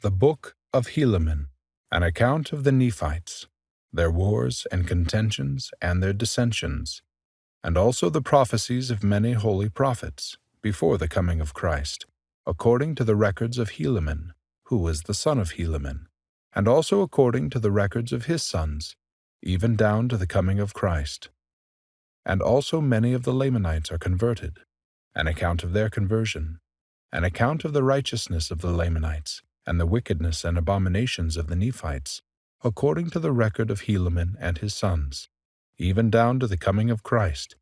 The Book of Helaman, an account of the Nephites, their wars and contentions and their dissensions, and also the prophecies of many holy prophets before the coming of Christ, according to the records of Helaman, who was the son of Helaman, and also according to the records of his sons, even down to the coming of Christ. And also many of the Lamanites are converted, an account of their conversion, an account of the righteousness of the Lamanites, and the wickedness and abominations of the Nephites, according to the record of Helaman and his sons, even down to the coming of Christ,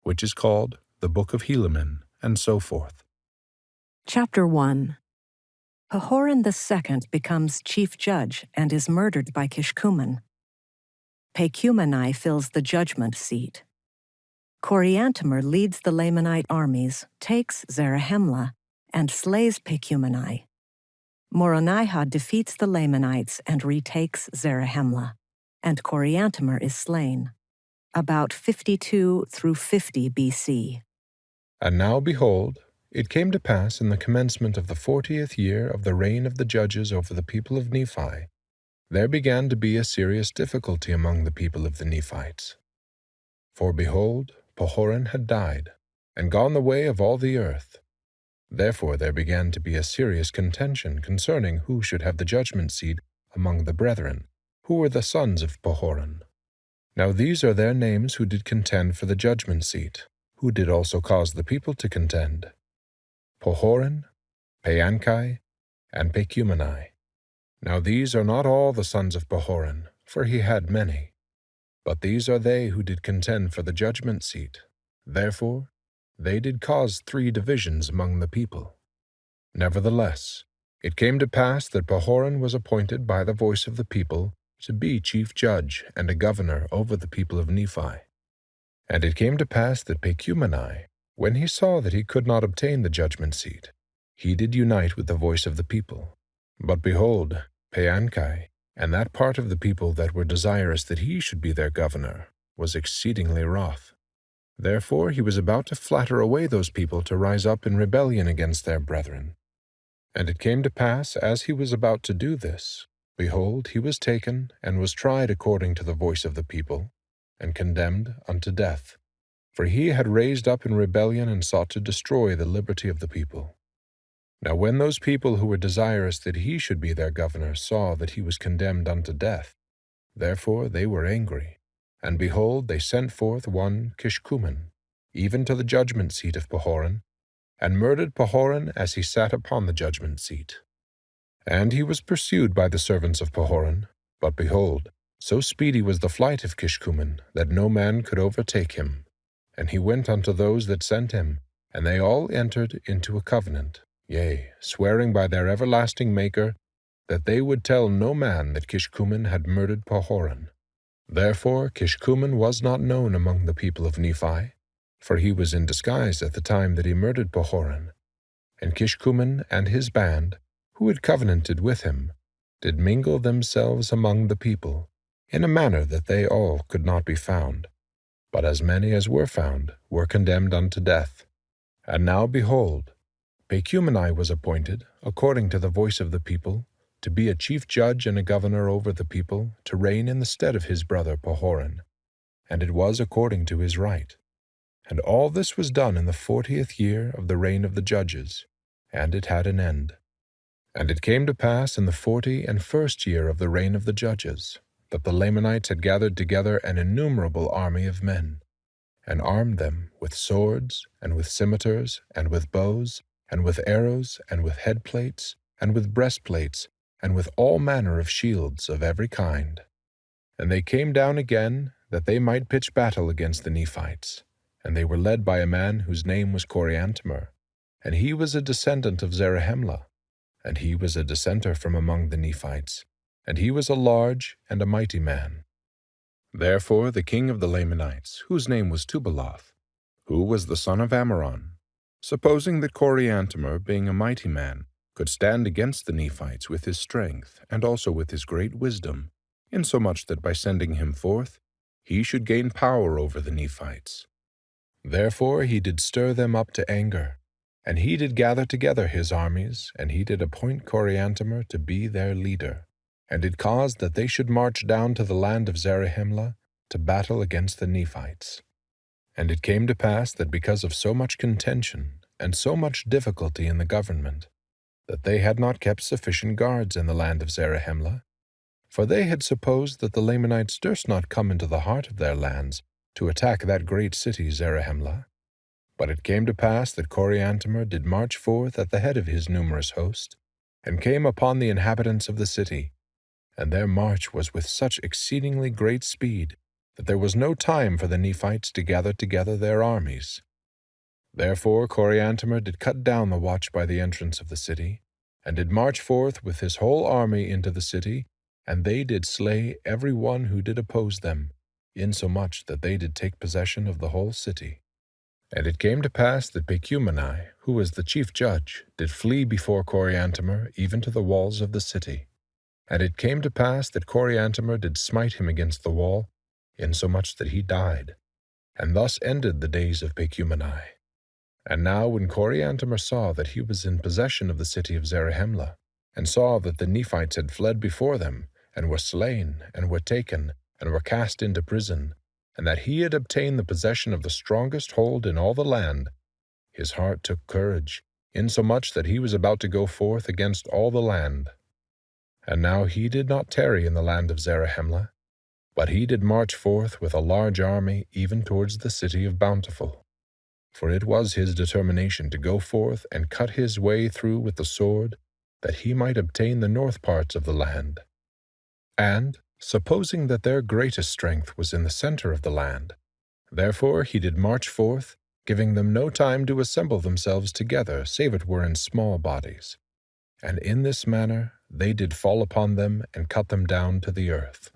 which is called the Book of Helaman, and so forth. Chapter 1. Pahoran II becomes chief judge and is murdered by Kishkumen. Pacumeni fills the judgment seat. Coriantumr leads the Lamanite armies, takes Zarahemla, and slays Pacumeni. Moronihah defeats the Lamanites and retakes Zarahemla, and Coriantumr is slain. About 52 through 50 BC. And now behold, it came to pass in the commencement of the 40th year of the reign of the judges over the people of Nephi, there began to be a serious difficulty among the people of the Nephites. For behold, Pahoran had died, and gone the way of all the earth. Therefore there began to be a serious contention concerning who should have the judgment seat among the brethren, who were the sons of Pahoran. Now these are their names who did contend for the judgment seat, who did also cause the people to contend: Pahoran, Paanchi, and Pacumeni. Now these are not all the sons of Pahoran, for he had many, but these are they who did contend for the judgment seat. Therefore they did cause 3 divisions among the people. Nevertheless, it came to pass that Pahoran was appointed by the voice of the people to be chief judge and a governor over the people of Nephi. And it came to pass that Pacumeni, when he saw that he could not obtain the judgment seat, he did unite with the voice of the people. But behold, Paanchi, and that part of the people that were desirous that he should be their governor, was exceedingly wroth. Therefore he was about to flatter away those people to rise up in rebellion against their brethren. And it came to pass, as he was about to do this, behold, he was taken, and was tried according to the voice of the people, and condemned unto death. For he had raised up in rebellion and sought to destroy the liberty of the people. Now when those people who were desirous that he should be their governor saw that he was condemned unto death, therefore they were angry. And behold, they sent forth one Kishkumen, even to the judgment seat of Pahoran, and murdered Pahoran as he sat upon the judgment seat. And he was pursued by the servants of Pahoran, but behold, so speedy was the flight of Kishkumen that no man could overtake him. And he went unto those that sent him, and they all entered into a covenant, yea, swearing by their everlasting Maker, that they would tell no man that Kishkumen had murdered Pahoran. Therefore Kishkumen was not known among the people of Nephi, for he was in disguise at the time that he murdered Pahoran. And Kishkumen and his band, who had covenanted with him, did mingle themselves among the people, in a manner that they all could not be found. But as many as were found were condemned unto death. And now behold, Pacumeni was appointed, according to the voice of the people, to be a chief judge and a governor over the people, to reign in the stead of his brother Pahoran. And it was according to his right. And all this was done in the 40th year of the reign of the judges, and it had an end. And it came to pass in the 41st year of the reign of the judges, that the Lamanites had gathered together an innumerable army of men, and armed them with swords, and with scimitars, and with bows, and with arrows, and with headplates, and with breastplates, and with all manner of shields of every kind. And they came down again, that they might pitch battle against the Nephites. And they were led by a man whose name was Coriantumr, and he was a descendant of Zarahemla, and he was a dissenter from among the Nephites, and he was a large and a mighty man. Therefore the king of the Lamanites, whose name was Tubaloth, who was the son of Ammoron, supposing that Coriantumr, being a mighty man, could stand against the Nephites with his strength, and also with his great wisdom, insomuch that by sending him forth, he should gain power over the Nephites. Therefore he did stir them up to anger, And he did gather together his armies, and he did appoint Coriantumr to be their leader, and did cause that they should march down to the land of Zarahemla to battle against the Nephites. And it came to pass that because of so much contention and so much difficulty in the government, that they had not kept sufficient guards in the land of Zarahemla, for they had supposed that the Lamanites durst not come into the heart of their lands to attack that great city Zarahemla. But it came to pass that Coriantumr did march forth at the head of his numerous host, and came upon the inhabitants of the city, and their march was with such exceedingly great speed, that there was no time for the Nephites to gather together their armies. Therefore Coriantumr did cut down the watch by the entrance of the city, and did march forth with his whole army into the city, and they did slay every one who did oppose them, insomuch that they did take possession of the whole city. And it came to pass that Pacumeni, who was the chief judge, did flee before Coriantumr even to the walls of the city. And it came to pass that Coriantumr did smite him against the wall, insomuch that he died. And thus ended the days of Pacumeni. And now when Coriantumr saw that he was in possession of the city of Zarahemla, and saw that the Nephites had fled before them, and were slain, and were taken, and were cast into prison, and that he had obtained the possession of the strongest hold in all the land, his heart took courage, insomuch that he was about to go forth against all the land. And now he did not tarry in the land of Zarahemla, but he did march forth with a large army even towards the city of Bountiful. For it was his determination to go forth and cut his way through with the sword, that he might obtain the north parts of the land. And, supposing that their greatest strength was in the center of the land, therefore he did march forth, giving them no time to assemble themselves together, save it were in small bodies. And in this manner they did fall upon them and cut them down to the earth.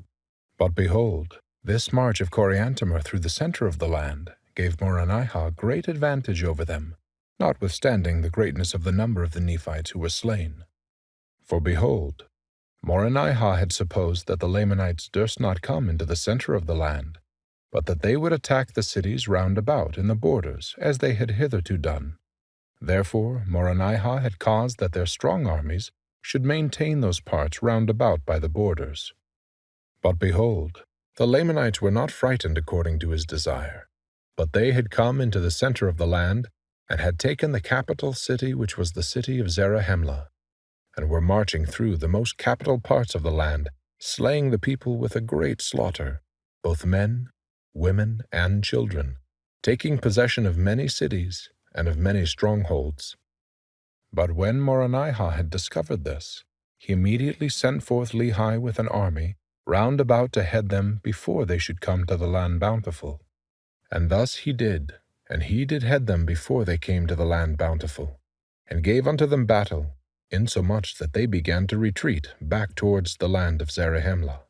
But behold, this march of Coriantumr through the center of the land gave Moronihah great advantage over them, notwithstanding the greatness of the number of the Nephites who were slain. For behold, Moronihah had supposed that the Lamanites durst not come into the center of the land, but that they would attack the cities round about in the borders, as they had hitherto done. Therefore Moronihah had caused that their strong armies should maintain those parts round about by the borders. But behold, the Lamanites were not frightened according to his desire, but they had come into the center of the land, and had taken the capital city, which was the city of Zarahemla, and were marching through the most capital parts of the land, slaying the people with a great slaughter, both men, women, and children, taking possession of many cities and of many strongholds. But when Moronihah had discovered this, he immediately sent forth Lehi with an army round about to head them before they should come to the land Bountiful. And thus he did, and he did head them before they came to the land Bountiful, and gave unto them battle, insomuch that they began to retreat back towards the land of Zarahemla.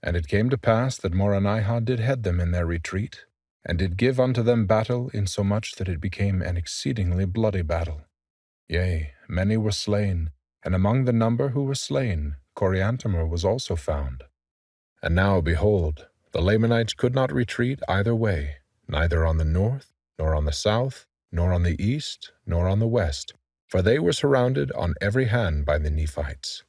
And it came to pass that Moronihah did head them in their retreat, and did give unto them battle, insomuch that it became an exceedingly bloody battle. Yea, many were slain, and among the number who were slain, Coriantumr was also found. And now, behold, the Lamanites could not retreat either way, neither on the north, nor on the south, nor on the east, nor on the west, for they were surrounded on every hand by the Nephites.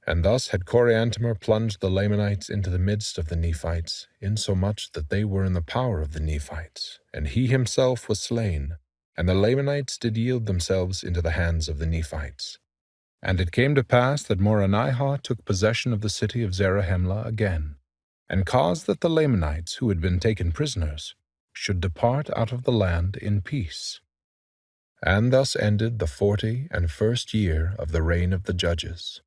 And thus had Coriantumr plunged the Lamanites into the midst of the Nephites, insomuch that they were in the power of the Nephites, and he himself was slain, and the Lamanites did yield themselves into the hands of the Nephites. And it came to pass that Moronihah took possession of the city of Zarahemla again, and caused that the Lamanites, who had been taken prisoners, should depart out of the land in peace. And thus ended the 41st year of the reign of the judges.